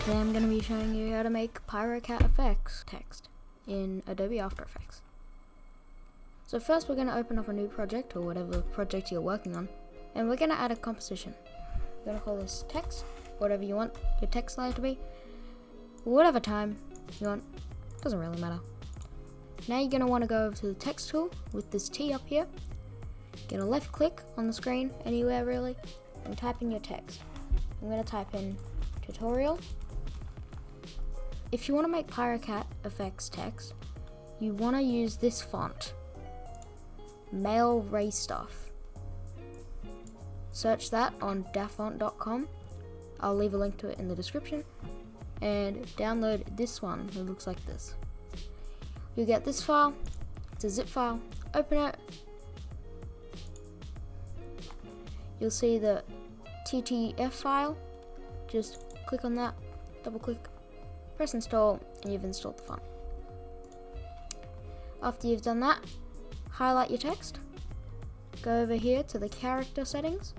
Today I'm going to be showing you how to make PyroCatFX text in Adobe After Effects. So first we're going to open up a new project or whatever project you're working on, and we're going to add a composition. We're going to call this text, whatever you want your text layer to be, whatever time you want, doesn't really matter. Now you're going to want to go over to the text tool with this T up here, get a left click on the screen, anywhere really, and type in your text. I'm going to type in tutorial. If you want to make PyroCatFX text, you want to use this font, Male Ray Stuff. Search that on dafont.com. I'll leave a link to it in the description. And download this one. It looks like this. You'll get this file. It's a zip file. Open it. You'll see the TTF file. Just click on that, double click, press install, and you've installed the font. After you've done that, highlight your text, go over here to the character settings,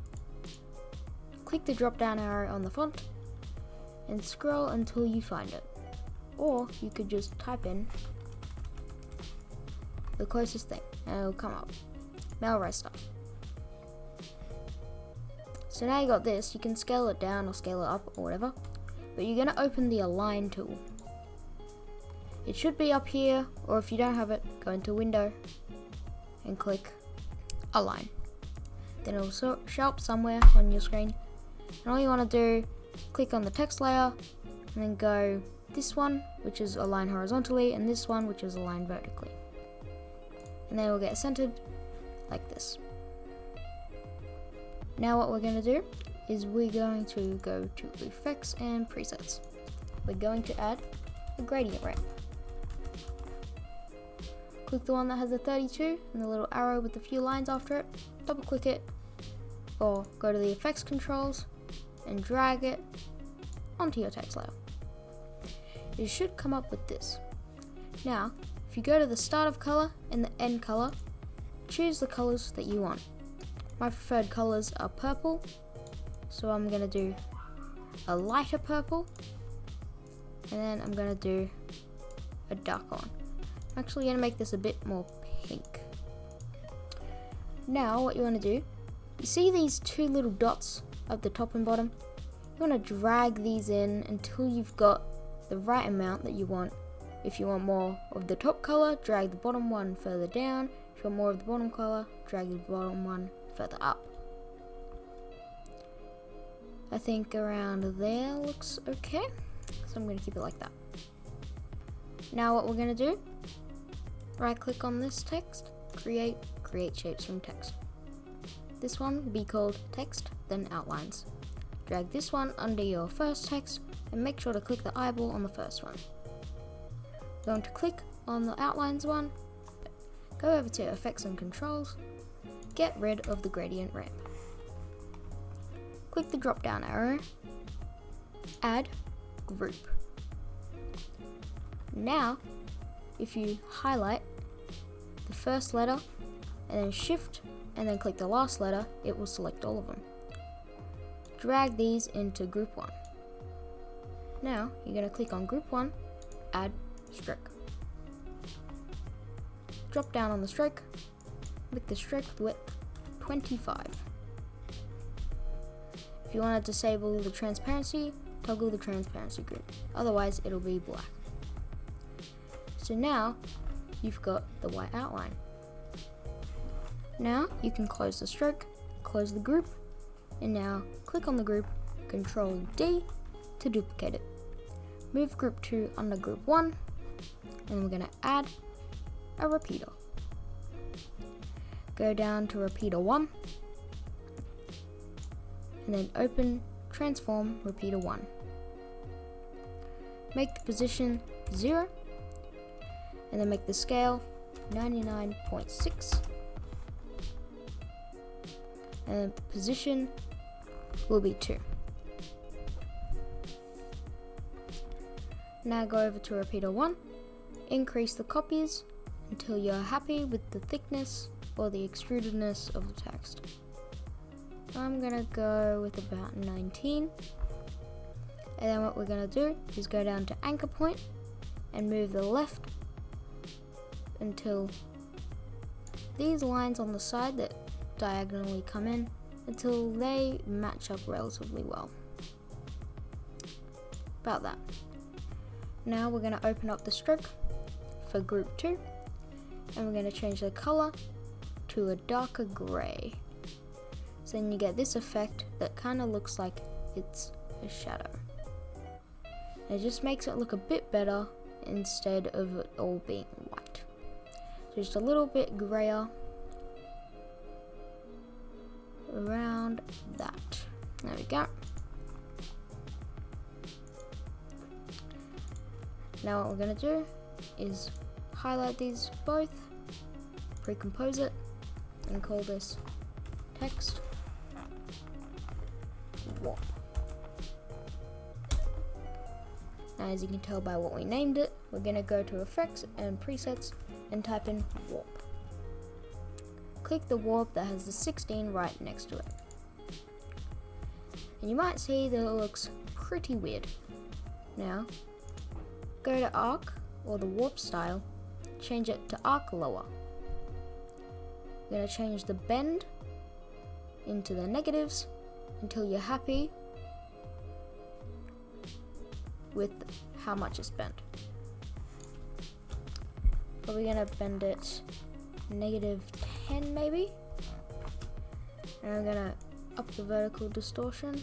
click the drop down arrow on the font, and scroll until you find it. Or you could just type in the closest thing and it'll come up. Male Ray Stuff. So now you got this, you can scale it down or scale it up or whatever, but you're going to open the align tool. It should be up here, or if you don't have it, go into window and click align. Then it will show up somewhere on your screen, and all you want to do, click on the text layer and then go this one, which is align horizontally, and this one, which is align vertically. And then it will get centered like this. Now what we're going to do is we're going to go to effects and presets. We're going to add a gradient ramp. Click the one that has a 32 and the little arrow with a few lines after it, double click it, or go to the effects controls and drag it onto your text layer. It should come up with this. Now, if you go to the start of color and the end color, choose the colors that you want. My preferred colors are purple, so I'm going to do a lighter purple, and then I'm going to do a darker one. I'm actually going to make this a bit more pink. Now what you want to do, you see these two little dots at the top and bottom? You want to drag these in until you've got the right amount that you want. If you want more of the top color, drag the bottom one further down. If you want more of the bottom color, drag the bottom one further up. I think around there looks okay, so I'm going to keep it like that. Now what we're going to do, right click on this text, create shapes from text. This one will be called text, then outlines. Drag this one under your first text and make sure to click the eyeball on the first one. Going to click on the outlines one, go over to effects and controls, get rid of the gradient ramp. Click the drop down arrow, add group. Now, if you highlight the first letter and then shift and then click the last letter, it will select all of them. Drag these into group 1. Now, you're going to click on group 1, add stroke. Drop down on the stroke, make the stroke width 25. If you want to disable the transparency, toggle the transparency group. Otherwise, it'll be black. So now, you've got the white outline. Now, you can close the stroke, close the group, and now click on the group, Control D to duplicate it. Move group 2 under group 1, and we're going to add a repeater. Go down to repeater 1, and then open transform repeater 1. Make the position 0, and then make the scale 99.6, and the position will be 2. Now go over to repeater 1, increase the copies until you're happy with the thickness or the extrudedness of the text. I'm gonna go with about 19. And then what we're going to do is go down to anchor point and move the left until these lines on the side that diagonally come in, until they match up relatively well. About that. Now we're going to open up the stroke for group 2 and we're going to change the color to a darker grey. So then you get this effect that kind of looks like it's a shadow. It just makes it look a bit better instead of it all being white. Just a little bit grayer around that. There we go. Now what we're going to do is highlight these both, pre-compose it, and call this text warp. Now as you can tell by what we named it, we're going to go to effects and presets and type in warp. Click the warp that has the 16 right next to it. And you might see that it looks pretty weird. Now, go to arc or the warp style, change it to arc lower. We're going to change the bend into the negatives until you're happy with how much is bent. Probably going to bend it -10 maybe. And I'm going to up the vertical distortion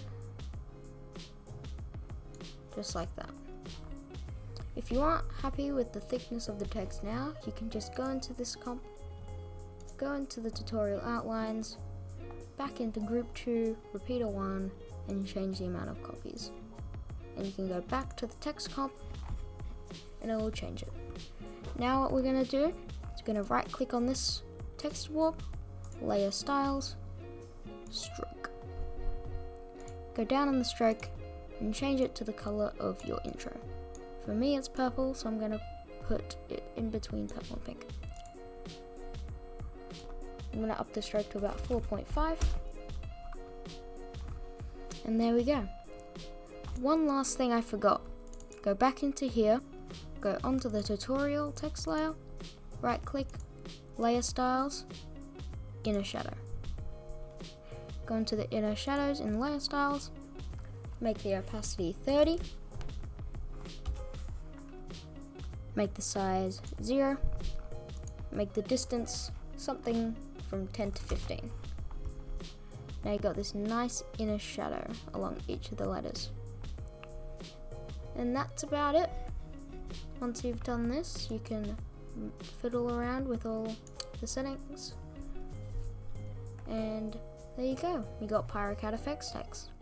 just like that. If you aren't happy with the thickness of the text now, you can just go into this comp, go into the tutorial outlines, back into group 2, repeater 1, and change the amount of copies. And you can go back to the text comp and it will change it. Now what we're going to do is going to right click on this text warp, layer styles, stroke. Go down on the stroke and change it to the color of your intro. For me it's purple, so I'm going to put it in between purple and pink. I'm going to up the stroke to about 4.5. And there we go. One last thing I forgot. Go back into here, go onto the tutorial text layer, right click, layer styles, inner shadow. Go into the inner shadows in layer styles, make the opacity 30, make the size 0, make the distance something from 10 to 15. Now you've got this nice inner shadow along each of the letters. And that's about it. Once you've done this, you can fiddle around with all the settings. And there you go. You got PyroCatFX text.